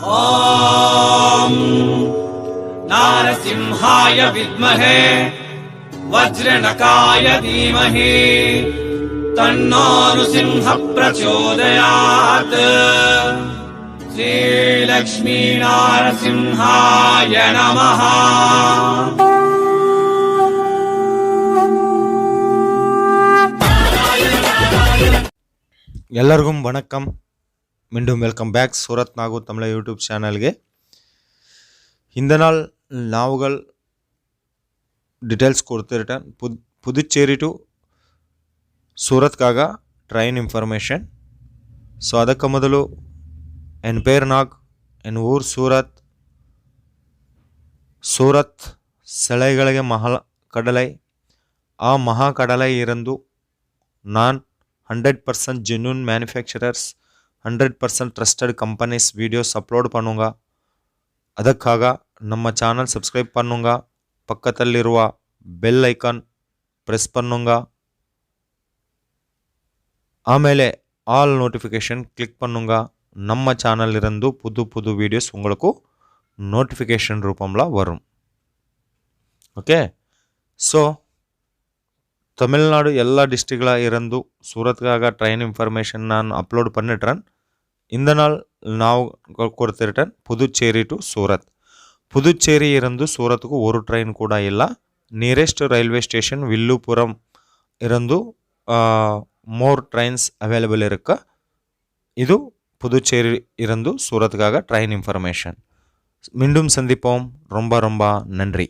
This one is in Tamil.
ॐ नारसिंहाय विद्महे वज्रनकाय धीमहि तन्नो नृसिंह प्रचोदयात्। श्रीलक्ष्मी नारसिंहाय नमः। ಎಲ್ಲರಿಗೂ வணக்கம். மீண்டும் welcome back Surat Nagore Tamil YouTube சேனಲ್ಗೆ. இந்த நாள் நாவுகள் ಡೀಟೇಲ್ಸ್ ಕೊಡ್ತಿರ್ಟೇನ್. ಪುದುಚೇರಿ ಟು ಸೂರತ್ಗಾಗ ಟ್ರೈನ್ ಇನ್ಫಾರ್ಮೇಷನ್. ಸೊ ಅದಕ್ಕೆ ಮೊದಲು ಎನ್ ಪೇರ್ ನಾಗ್, ಎನ್ ಊರ್ ಸೂರತ್ ಸೆಳೆಗಳಿಗೆ ಕಡಲೈ. ಆ ಮಹಾಕಡಲೈ ಇರಂದು நான் 100% genuine manufacturers, 100% trusted companies videos upload பண்ணுங்க. ಅದಕ್ಕಾಗ ನಮ್ಮ ಚಾನಲ್ ಸಬ್ಸ್ಕ್ರೈಬ್ பண்ணுங்க, ಪಕ್ಕದಲ್ಲಿರುವ ಬೆಲ್ ಐಕಾನ್ ಪ್ರೆಸ್ பண்ணுங்க, ಆಮೇಲೆ ಆಲ್ நோட்டிஃபிகேஷன் கிளிக் பண்ணுங்க. நம்ம சேனல் இருந்து புது புது வீடியோஸ் உங்களுக்கு நோட்டிஃபிகேஷன் ரூபம்ல வரும். ஓகே, ஸோ தமிழ்நாடு எல்லா டிஸ்ட்ரிக்ட்ல இருந்து சூரத்காக ட்ரெயின் இன்ஃபர்மேஷன் நான் அப்லோட் பண்ணிட்டேன். இந்த நாள் நான் கொடுத்துட்டேன் புதுச்சேரி டு சூரத். புதுச்சேரி இருந்து சூரத்துக்கு ஒரு ட்ரெயின் கூட இல்லை. நியரெஸ்ட் ரயில்வே ஸ்டேஷன் வில்லுபுரம் இருந்து மோர் ட்ரெயின்ஸ் அவைலபிள் இருக்கு. இது புதுச்சேரி இருந்து சூரத்துக்காக ட்ரெயின் இன்ஃபர்மேஷன். மீண்டும் சந்திப்போம். ரொம்ப ரொம்ப நன்றி.